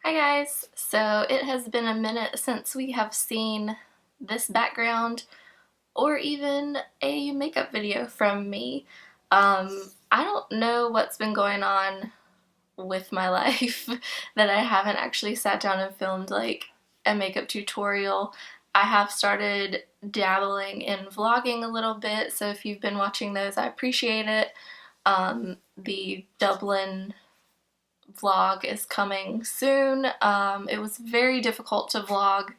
Hi guys! So it has been a minute since we have seen this background or even a makeup video from me. I don't know what's been going on with my life that I haven't actually sat down and filmed like a makeup tutorial. I have started dabbling in vlogging a little bit, so if you've been watching those, I appreciate it. The Dublin vlog is coming soon. It was very difficult to vlog.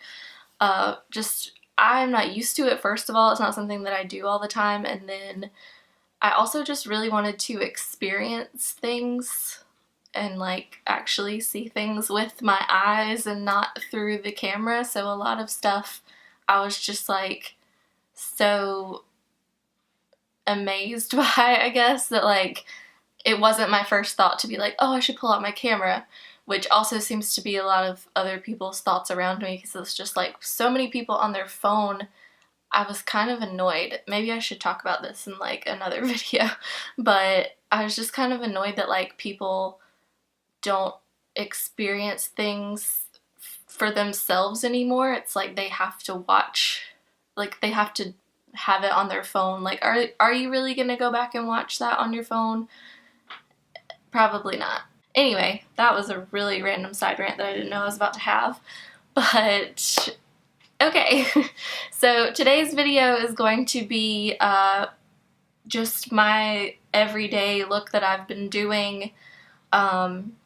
I'm not used to it, first of all. It's not something that I do all the time, and then I also just really wanted to experience things and like actually see things with my eyes and not through the camera. So a lot of stuff I was just like so amazed by, I guess, that like it wasn't my first thought to be like, oh, I should pull out my camera, which also seems to be a lot of other people's thoughts around me because it's just like so many people on their phone. I was kind of annoyed. Maybe I should talk about this in like another video, but I was just kind of annoyed that like people don't experience things for themselves anymore. It's like they have to watch, like they have to have it on their phone. Like, are you really gonna go back and watch that on your phone? Probably not. Anyway, that was a really random side rant that I didn't know I was about to have, but okay. So today's video is going to be just my everyday look that I've been doing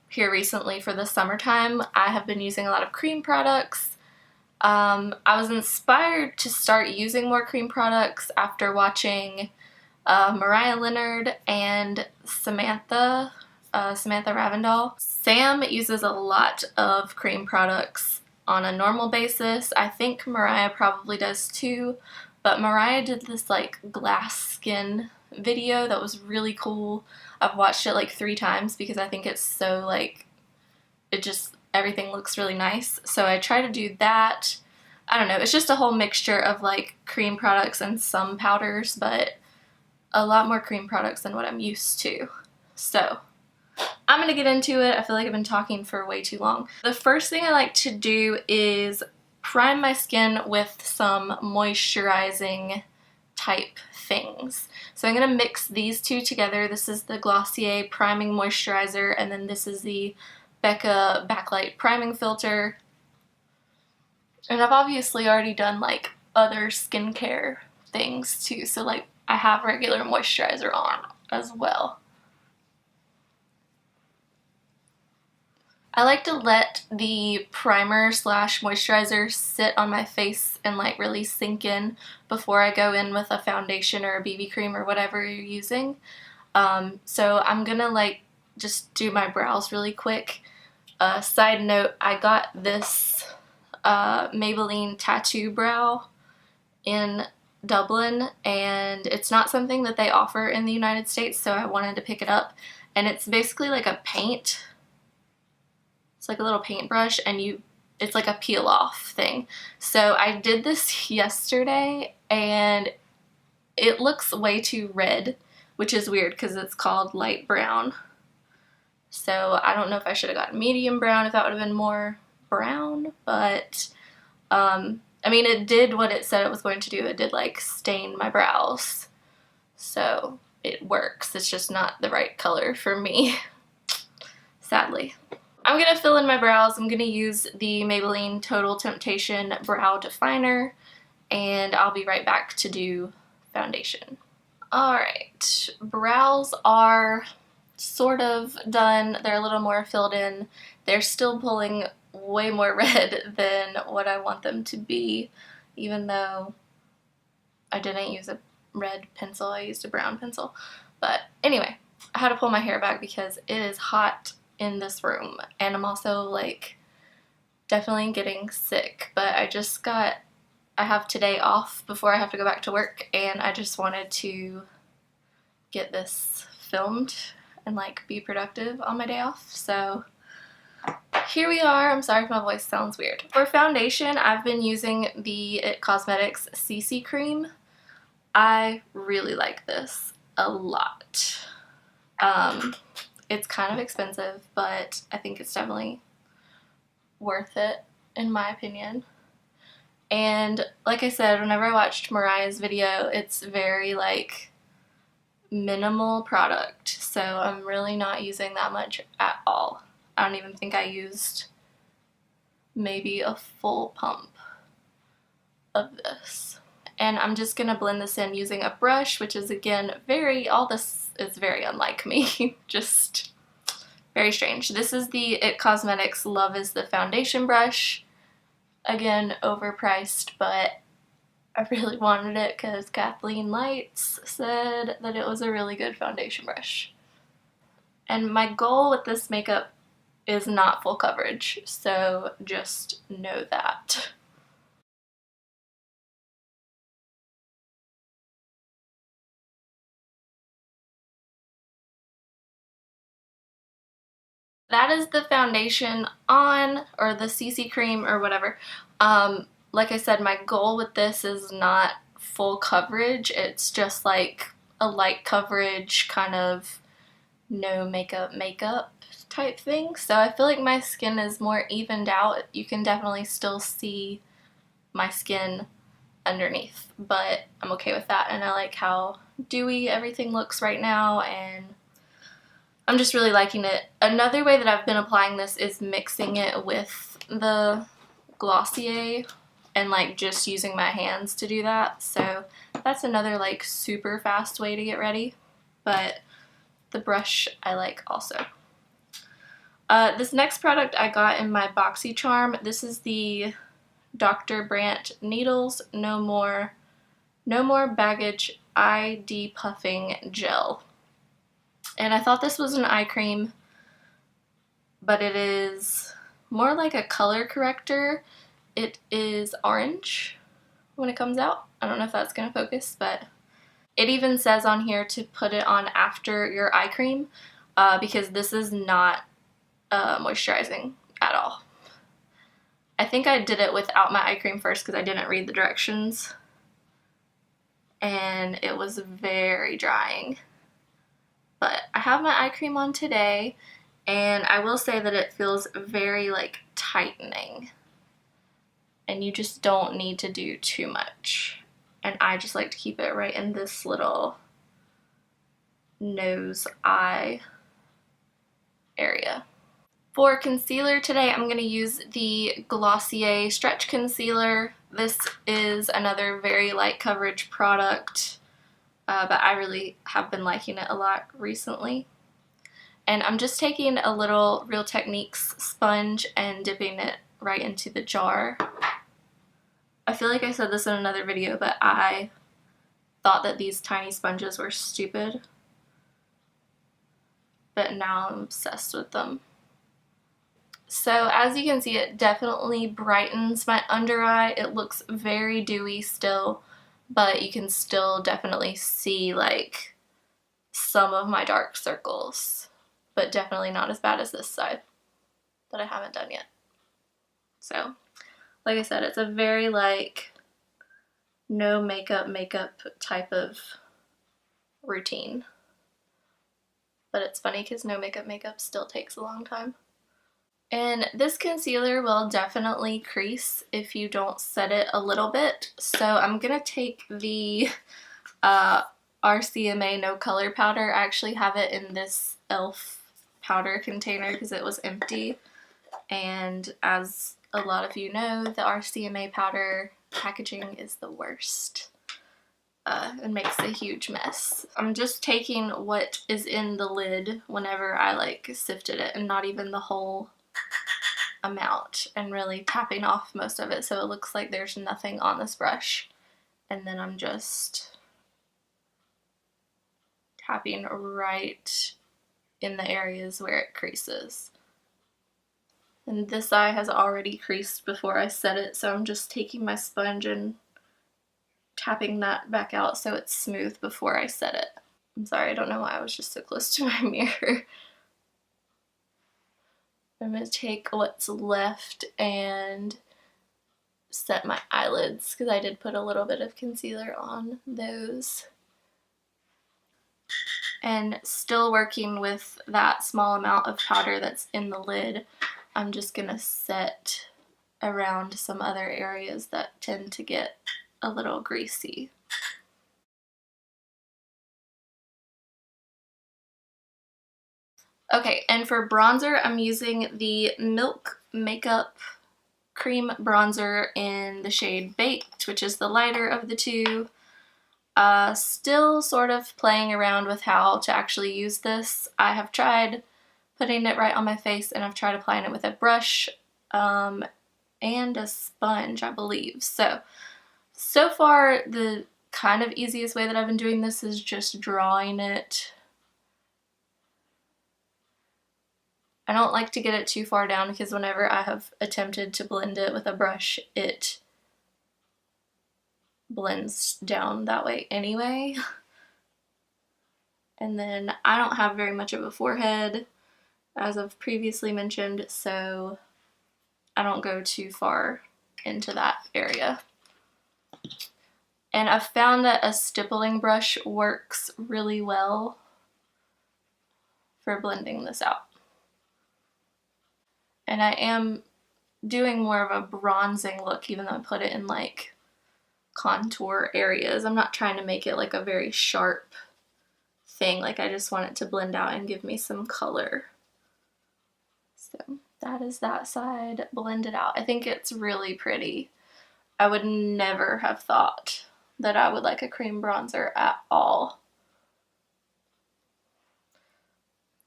here recently for the summertime. I have been using a lot of cream products. I was inspired to start using more cream products after watching Mariah Leonard and Samantha Ravindal. Sam uses a lot of cream products on a normal basis. I think Mariah probably does too, but Mariah did this like glass skin video that was really cool. I've watched it like 3 times because I think it's so like, everything looks really nice. So I try to do that. I don't know, it's just a whole mixture of like cream products and some powders, but a lot more cream products than what I'm used to. So I'm gonna get into it. I feel like I've been talking for way too long. The first thing I like to do is prime my skin with some moisturizing type things. So I'm gonna mix these two together. This is the Glossier Priming Moisturizer, and then this is the Becca Backlight Priming Filter. And I've obviously already done like other skincare things too, so like I have regular moisturizer on as well. I like to let the primer slash moisturizer sit on my face and like really sink in before I go in with a foundation or a BB cream or whatever you're using. So I'm gonna like just do my brows really quick. Side note, I got this Maybelline tattoo brow in Dublin, and it's not something that they offer in the United States, so I wanted to pick it up. And it's basically like a paint. It's like a little paintbrush, and it's like a peel off thing. So I did this yesterday and it looks way too red, which is weird because it's called light brown. So I don't know if I should have gotten medium brown, if that would have been more brown, but I mean, it did what it said it was going to do. It did like stain my brows. So it works. It's just not the right color for me, sadly. I'm going to fill in my brows. I'm going to use the Maybelline Total Temptation Brow Definer, and I'll be right back to do foundation. Alright, brows are sort of done. They're a little more filled in. They're still pulling way more red than what I want them to be, even though I didn't use a red pencil, I used a brown pencil. But anyway, I had to pull my hair back because it is hot in this room, and I'm also like definitely getting sick, but I have today off before I have to go back to work, and I just wanted to get this filmed and like be productive on my day off. So here we are. I'm sorry if my voice sounds weird. For foundation, I've been using the Causemetics CC cream. I really like this a lot. It's kind of expensive, but I think it's definitely worth it in my opinion. And like I said, whenever I watched Mariah's video, it's very like minimal product, so I'm really not using that much at all. I don't even think I used maybe a full pump of this. And I'm just gonna blend this in using a brush, which is again all this is very unlike me, just very strange. This is the It Cosmetics Love is the Foundation brush. Again, overpriced, but I really wanted it because Kathleen Lights said that it was a really good foundation brush. And my goal with this makeup is not full coverage, so just know that. That is the foundation on, or the CC cream or whatever. Like I said, my goal with this is not full coverage. It's just like a light coverage, kind of no makeup type thing. So I feel like my skin is more evened out. You can definitely still see my skin underneath, but I'm okay with that. And I like how dewy everything looks right now, and I'm just really liking it. Another way that I've been applying this is mixing it with the Glossier and like just using my hands to do that. So that's another like super fast way to get ready, but the brush I like also. This next product I got in my BoxyCharm. This is the Dr. Brandt Needles No More Baggage Eye Depuffing Gel. And I thought this was an eye cream, but it is more like a color corrector. It is orange when it comes out. I don't know if that's going to focus, but it even says on here to put it on after your eye cream because this is not moisturizing at all. I think I did it without my eye cream first because I didn't read the directions, and it was very drying. But I have my eye cream on today, and I will say that it feels very like tightening, and you just don't need to do too much. And I just like to keep it right in this little nose eye area. For concealer today, I'm going to use the Glossier Stretch Concealer. This is another very light coverage product, but I really have been liking it a lot recently. And I'm just taking a little Real Techniques sponge and dipping it right into the jar. I feel like I said this in another video, but I thought that these tiny sponges were stupid, but now I'm obsessed with them. So as you can see, it definitely brightens my under eye. It looks very dewy still, but you can still definitely see like some of my dark circles, but definitely not as bad as this side that I haven't done yet. So like I said, it's a very like no makeup type of routine. But it's funny because no makeup still takes a long time. And this concealer will definitely crease if you don't set it a little bit. So I'm going to take the RCMA No Color Powder. I actually have it in this e.l.f. powder container because it was empty. And as a lot of you know, the RCMA powder packaging is the worst. It makes a huge mess. I'm just taking what is in the lid whenever I like sifted it, and not even the whole amount, and really tapping off most of it so it looks like there's nothing on this brush. And then I'm just tapping right in the areas where it creases. And this eye has already creased before I set it, so I'm just taking my sponge and tapping that back out so it's smooth before I set it. I'm sorry, I don't know why I was just so close to my mirror. I'm going to take what's left and set my eyelids because I did put a little bit of concealer on those. And still working with that small amount of powder that's in the lid, I'm just gonna set around some other areas that tend to get a little greasy. Okay, and for bronzer, I'm using the Milk Makeup Cream Bronzer in the shade Baked, which is the lighter of the two. Still sort of playing around with how to actually use this. I have tried putting it right on my face, and I've tried applying it with a brush and a sponge, I believe. So far, the kind of easiest way that I've been doing this is just drawing it. I don't like to get it too far down because whenever I have attempted to blend it with a brush, it blends down that way anyway. And then I don't have very much of a forehead, as I've previously mentioned, so I don't go too far into that area. And I've found that a stippling brush works really well for blending this out. And I am doing more of a bronzing look, even though I put it in like contour areas. I'm not trying to make it like a very sharp thing. Like, I just want it to blend out and give me some color. So that is that side blended out. I think it's really pretty. I would never have thought that I would like a cream bronzer at all.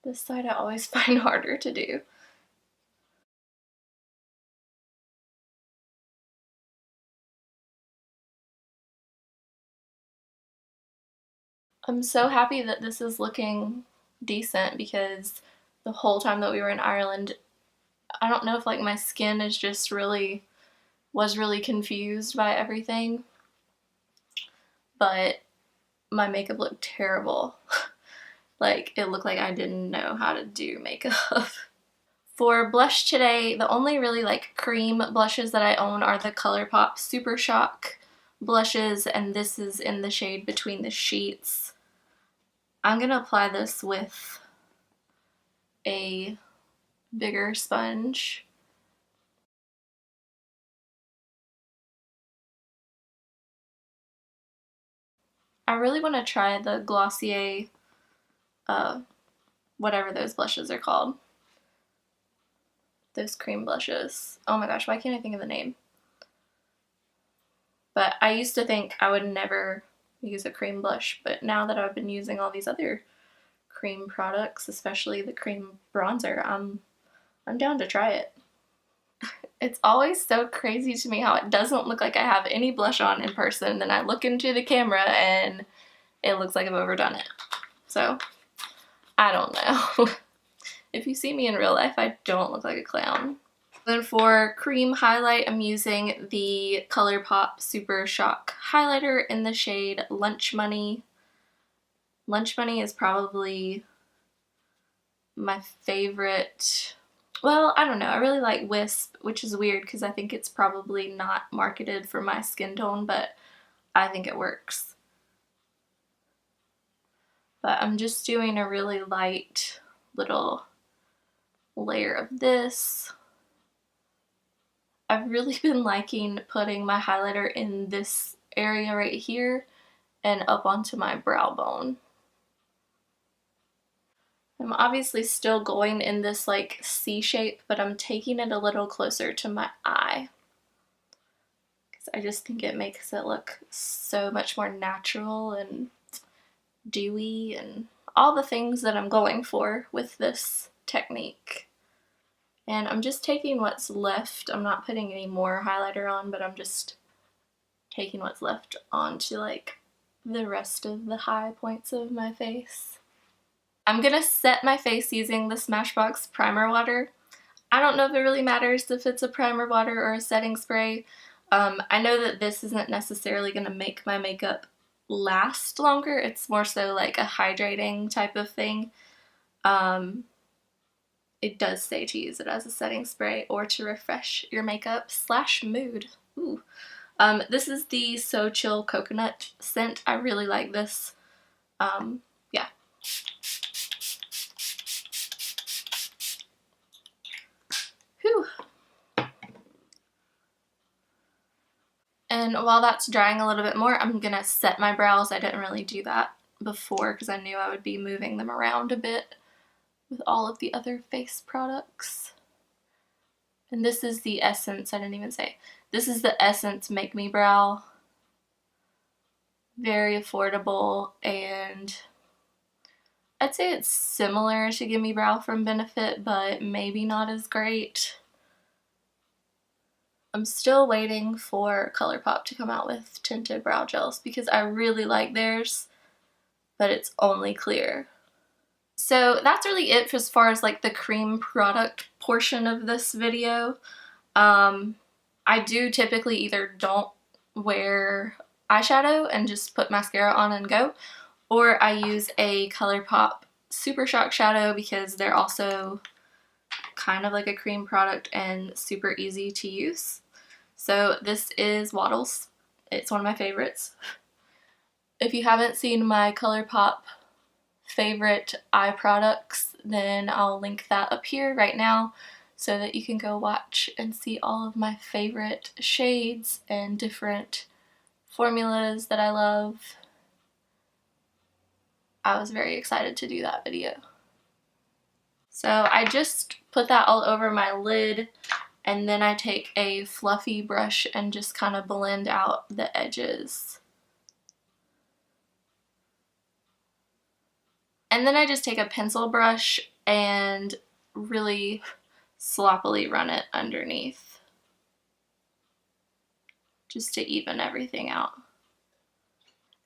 This side I always find harder to do. I'm so happy that this is looking decent because the whole time that we were in Ireland, I don't know if like my skin is just was really confused by everything, but my makeup looked terrible. Like, it looked like I didn't know how to do makeup. For blush today, the only really like cream blushes that I own are the Colourpop Super Shock blushes, and this is in the shade Between the Sheets. I'm gonna apply this with a bigger sponge. I really want to try the Glossier, whatever those blushes are called. Those cream blushes. Oh my gosh, why can't I think of the name? But I used to think I would never use a cream blush, but now that I've been using all these other cream products, especially the cream bronzer, I'm down to try it. It's always so crazy to me how it doesn't look like I have any blush on in person, then I look into the camera and it looks like I've overdone it. So, I don't know. If you see me in real life, I don't look like a clown. Then for cream highlight, I'm using the Colourpop Super Shock highlighter in the shade Lunch Money. Lunch Money is probably my favorite. Well, I don't know. I really like Wisp, which is weird because I think it's probably not marketed for my skin tone, but I think it works. But I'm just doing a really light little layer of this. I've really been liking putting my highlighter in this area right here and up onto my brow bone. I'm obviously still going in this like C shape, but I'm taking it a little closer to my eye, because I just think it makes it look so much more natural and dewy and all the things that I'm going for with this technique. And I'm just taking what's left. I'm not putting any more highlighter on, but I'm just taking what's left onto like the rest of the high points of my face. I'm gonna set my face using the Smashbox primer water. I don't know if it really matters if it's a primer water or a setting spray. I know that this isn't necessarily gonna make my makeup last longer. It's more so like a hydrating type of thing. It does say to use it as a setting spray or to refresh your makeup / mood. Ooh. This is the So Chill Coconut scent. I really like this. Yeah. Whew. And while that's drying a little bit more, I'm gonna set my brows. I didn't really do that before because I knew I would be moving them around a bit with all of the other face products. And this is the Essence, I didn't even say. This is the Essence Make Me Brow. Very affordable, and I'd say it's similar to Gimme Brow from Benefit, but maybe not as great. I'm still waiting for Colourpop to come out with tinted brow gels because I really like theirs, but it's only clear. So that's really it for as far as like the cream product portion of this video. I do typically either don't wear eyeshadow and just put mascara on and go, or I use a Colourpop Super Shock Shadow because they're also kind of like a cream product and super easy to use. So this is Wattles. It's one of my favorites. If you haven't seen my Colourpop favorite eye products, then I'll link that up here right now so that you can go watch and see all of my favorite shades and different formulas that I love. I was very excited to do that video. So I just put that all over my lid, and then I take a fluffy brush and just kind of blend out the edges. And then I just take a pencil brush and really sloppily run it underneath, just to even everything out.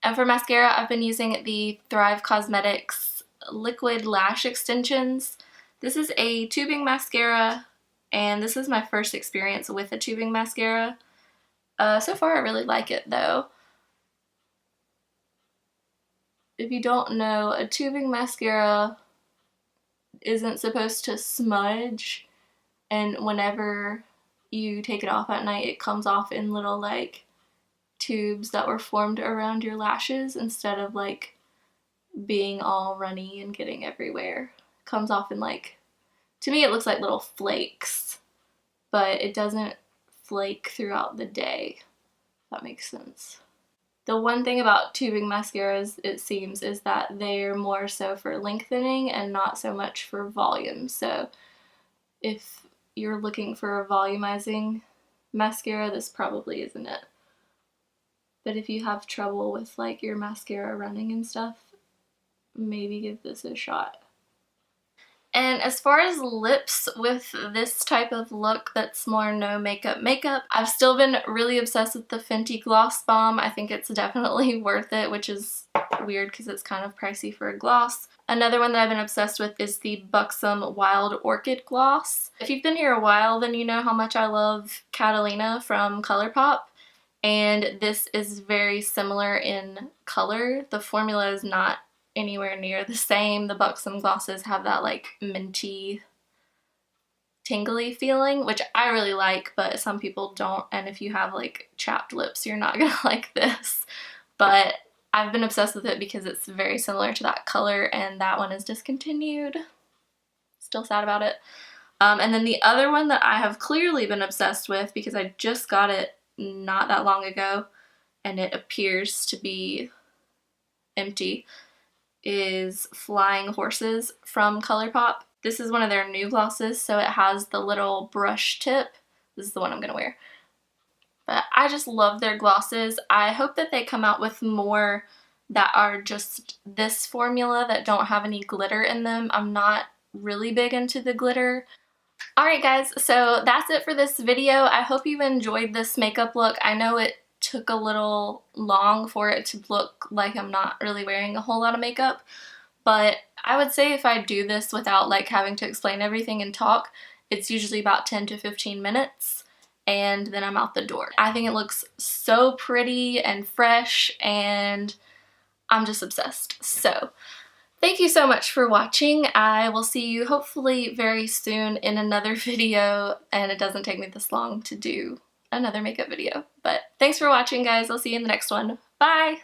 And for mascara, I've been using the Thrive Causemetics Liquid Lash Extensions. This is a tubing mascara, and this is my first experience with a tubing mascara. So far, I really like it though. If you don't know, a tubing mascara isn't supposed to smudge, and whenever you take it off at night, it comes off in little like tubes that were formed around your lashes instead of like being all runny and getting everywhere. It comes off in like, to me it looks like little flakes, but it doesn't flake throughout the day, if that makes sense. The one thing about tubing mascaras, it seems, is that they're more so for lengthening and not so much for volume. So if you're looking for a volumizing mascara, this probably isn't it. But if you have trouble with like your mascara running and stuff, maybe give this a shot. And as far as lips with this type of look that's more no makeup, I've still been really obsessed with the Fenty Gloss Bomb. I think it's definitely worth it, which is weird because it's kind of pricey for a gloss. Another one that I've been obsessed with is the Buxom Wild Orchid Gloss. If you've been here a while, then you know how much I love Catalina from Colourpop. And this is very similar in color. The formula is not anywhere near the same. The Buxom glosses have that like minty, tingly feeling, which I really like, but some people don't. And if you have like chapped lips, you're not gonna like this. But I've been obsessed with it because it's very similar to that color, and that one is discontinued. Still sad about it. And then the other one that I have clearly been obsessed with because I just got it not that long ago and it appears to be empty, is Flying Horses from Colourpop. This is one of their new glosses, so it has the little brush tip. This is the one I'm gonna wear. But I just love their glosses. I hope that they come out with more that are just this formula that don't have any glitter in them. I'm not really big into the glitter. Alright guys, so that's it for this video. I hope you enjoyed this makeup look. I know it took a little long for it to look like I'm not really wearing a whole lot of makeup, but I would say if I do this without like having to explain everything and talk, it's usually about 10 to 15 minutes and then I'm out the door. I think it looks so pretty and fresh and I'm just obsessed. So thank you so much for watching. I will see you hopefully very soon in another video, and it doesn't take me this long to do another makeup video. But thanks for watching guys. I'll see you in the next one. Bye!